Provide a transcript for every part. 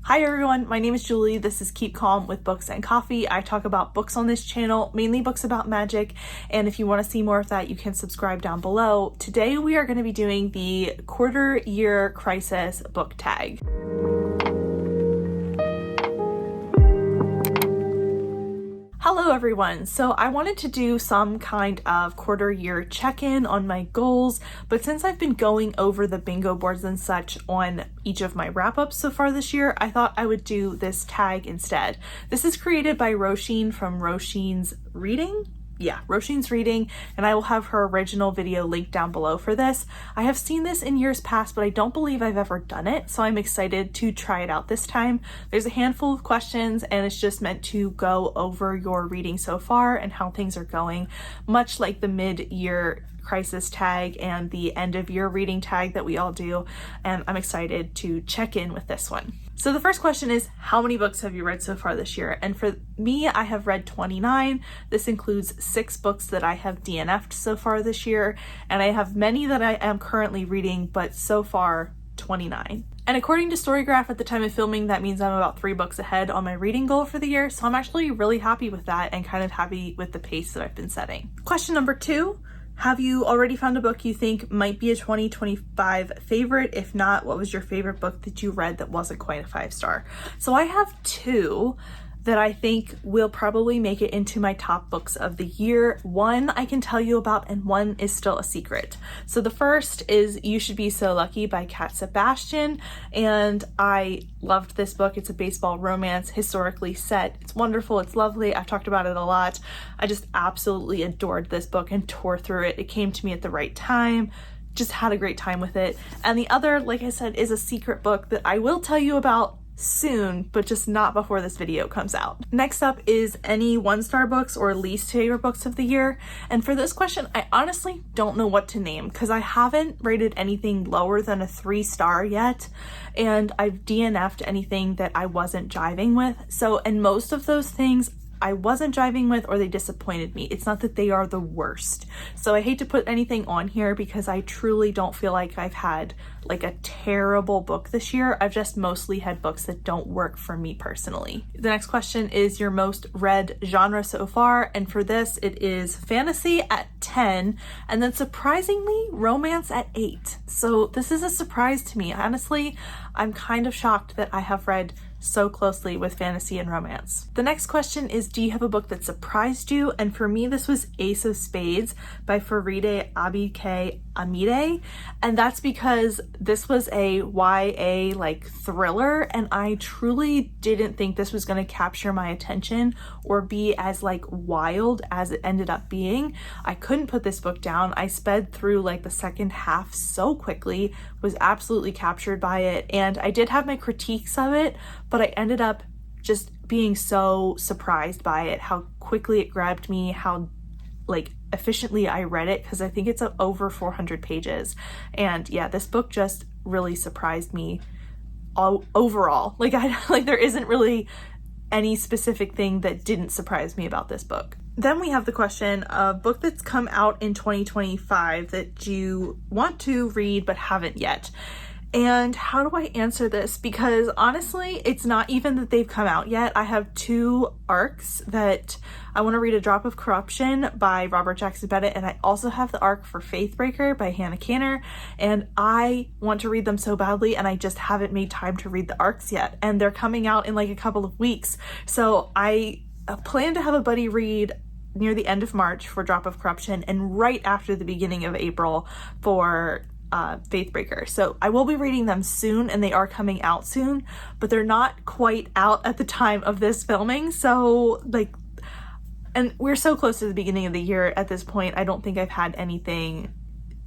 Hi everyone, my name is Julie. This is Keep Calm with Books and Coffee. I talk about books on this channel, mainly books about magic, and if you want to see more of that, you can subscribe down below. Today we are going to be doing the quarter year crisis book tag. Hello everyone. So I wanted to do some kind of quarter year check-in on my goals, but since I've been going over the bingo boards and such on each of my wrap-ups so far this year, I thought I would do this tag instead. This is created by Roisin from Roisin's Reading. Yeah, Roisin's Reading, and I will have her original video linked down below for this. I have seen this in years past, but I don't believe I've ever done it, so I'm excited to try it out this time. There's a handful of questions, and it's just meant to go over your reading so far and how things are going, much like the mid-year crisis tag and the end of year reading tag that we all do, and I'm excited to check in with this one. So the first question is, how many books have you read so far this year? And for me, I have read 29. This includes 6 books that I have DNF'd so far this year, and I have many that I am currently reading, but so far 29. And according to Storygraph at the time of filming, that means I'm about 3 books ahead on my reading goal for the year, so I'm actually really happy with that and kind of happy with the pace that I've been setting. Question number 2. Have you already found a book you think might be a 2025 favorite? If not, what was your favorite book that you read that wasn't quite a 5-star? So I have 2 that I think will probably make it into my top books of the year. One I can tell you about, and one is still a secret. So the first is You Should Be So Lucky by Cat Sebastian, and I loved this book. It's a baseball romance, historically set. It's wonderful, it's lovely. I've talked about it a lot. I just absolutely adored this book and tore through it. It came to me at the right time. Just had a great time with it. And the other, like I said, is a secret book that I will tell you about soon, but just not before this video comes out. Next up is any 1-star books or least favorite books of the year. And for this question, I honestly don't know what to name because I haven't rated anything lower than a 3-star yet. And I've DNF'd anything that I wasn't jiving with. So, and most of those things I wasn't jiving with or they disappointed me. It's not that they are the worst. So I hate to put anything on here because I truly don't feel like I've had like a terrible book this year. I've just mostly had books that don't work for me personally. The next question is your most read genre so far, and for this it is fantasy at 10 and then surprisingly romance at 8. So this is a surprise to me. Honestly, I'm kind of shocked that I have read so closely with fantasy and romance. The next question is, do you have a book that surprised you? And for me, this was Ace of Spades by Faride Abike-Amide. And that's because this was a YA like thriller, and I truly didn't think this was going to capture my attention or be as like wild as it ended up being. I couldn't put this book down. I sped through like the second half so quickly, was absolutely captured by it, and I did have my critiques of it, but I ended up just being so surprised by it, how quickly it grabbed me, how like efficiently I read it, because I think it's over 400 pages. And yeah, this book just really surprised me overall. Like there isn't really any specific thing that didn't surprise me about this book. Then we have the question of book that's come out in 2025 that you want to read but haven't yet. And how do I answer this? Because honestly, it's not even that they've come out yet. I have 2 arcs that I want to read. A Drop of Corruption by Robert Jackson Bennett, and I also have the arc for Faithbreaker by Hannah Kanner, and I want to read them so badly, and I just haven't made time to read the arcs yet, and they're coming out in like a couple of weeks. So I plan to have a buddy read near the end of March for Drop of Corruption and right after the beginning of April for Faithbreaker. So I will be reading them soon, and they are coming out soon, but they're not quite out at the time of this filming. So like, and we're so close to the beginning of the year at this point, I don't think I've had anything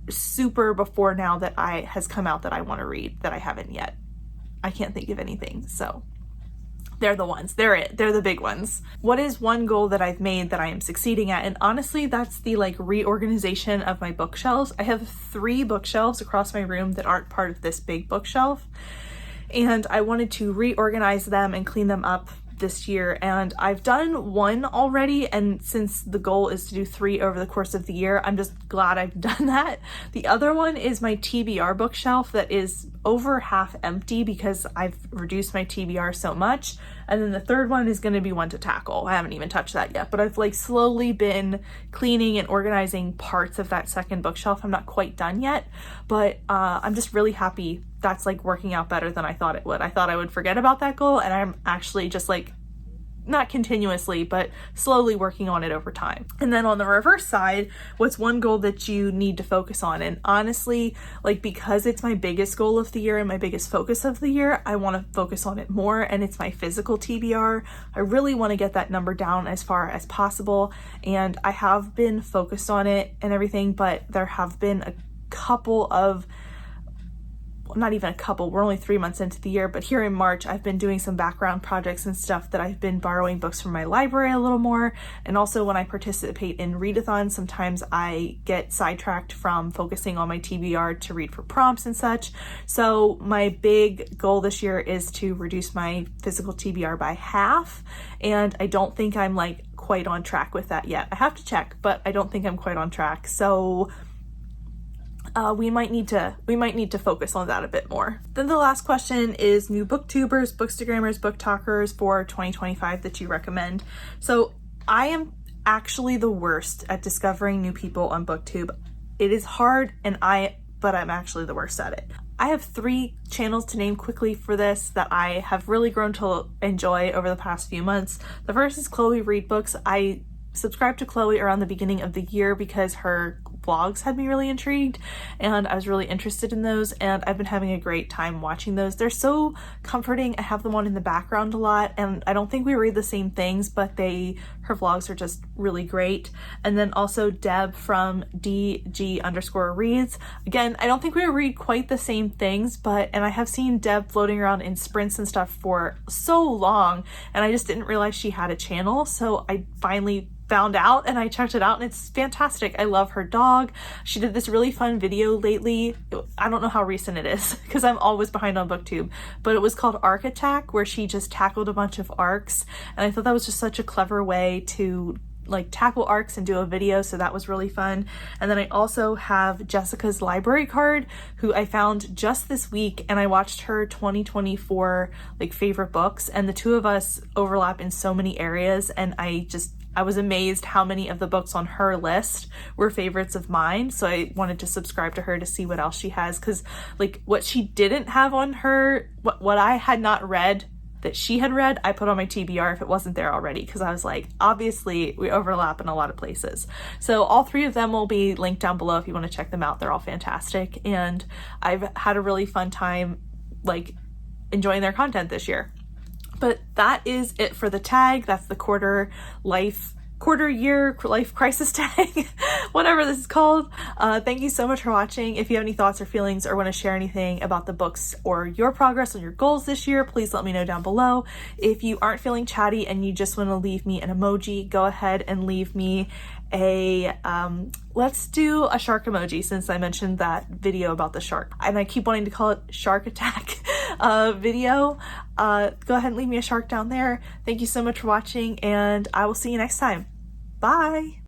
super before now that has come out that I want to read that I haven't yet. I can't think of anything. So they're the ones. They're it. They're the big ones. What is one goal that I've made that I am succeeding at? And honestly, that's the like reorganization of my bookshelves. I have 3 bookshelves across my room that aren't part of this big bookshelf, and I wanted to reorganize them and clean them up this year, and I've done one already, and since the goal is to do 3 over the course of the year, I'm just glad I've done that. The other one is my TBR bookshelf that is over half empty because I've reduced my TBR so much. And then the third one is going to be one to tackle. I haven't even touched that yet, but I've like slowly been cleaning and organizing parts of that second bookshelf. I'm not quite done yet, but I'm just really happy that's like working out better than I thought it would. I thought I would forget about that goal, and I'm actually just like not continuously, but slowly working on it over time. And then on the reverse side, what's one goal that you need to focus on? And honestly, like, because it's my biggest goal of the year and my biggest focus of the year, I want to focus on it more, and it's my physical TBR. I really want to get that number down as far as possible, and I have been focused on it and everything, but there have been a couple of not even a couple, we're only 3 months into the year, but here in March, I've been doing some background projects and stuff that I've been borrowing books from my library a little more. And also when I participate in readathons, sometimes I get sidetracked from focusing on my TBR to read for prompts and such. So my big goal this year is to reduce my physical TBR by half. And I don't think I'm like quite on track with that yet. I have to check, but I don't think I'm quite on track. So we might need to focus on that a bit more. Then the last question is new booktubers, bookstagrammers, book talkers for 2025 that you recommend. So I am actually the worst at discovering new people on BookTube. It is hard, but I'm actually the worst at it. I have 3 channels to name quickly for this that I have really grown to enjoy over the past few months. The first is Chloe Read Books. I subscribed to Chloe around the beginning of the year because her vlogs had me really intrigued, and I was really interested in those, and I've been having a great time watching those. They're so comforting. I have them on in the background a lot, and I don't think we read the same things, but her vlogs are just really great. And then also Deb from DG_reads. Again, I don't think we read quite the same things, and I have seen Deb floating around in sprints and stuff for so long, and I just didn't realize she had a channel, so I finally found out and I checked it out, and it's fantastic. I love her dog. She did this really fun video lately. I don't know how recent it is because I'm always behind on BookTube, but it was called Arc Attack, where she just tackled a bunch of arcs, and I thought that was just such a clever way to like tackle arcs and do a video, so that was really fun. And then I also have Jessica's library card, who I found just this week, and I watched her 2024 like favorite books, and the two of us overlap in so many areas, and I was amazed how many of the books on her list were favorites of mine. So I wanted to subscribe to her to see what else she has, because like what she didn't have on her, what I had not read that she had read, I put on my TBR if it wasn't there already, because I was like, obviously we overlap in a lot of places. So all 3 of them will be linked down below if you want to check them out. They're all fantastic, and I've had a really fun time like enjoying their content this year. But that is it for the tag. That's the quarter year life crisis tag, whatever this is called. Thank you so much for watching. If you have any thoughts or feelings or want to share anything about the books or your progress on your goals this year, please let me know down below. If you aren't feeling chatty and you just want to leave me an emoji, go ahead and leave me a let's do a shark emoji, since I mentioned that video about the shark and I keep wanting to call it Shark Attack video. Go ahead and leave me a shark down there. Thank you so much for watching, and I will see you next time. Bye.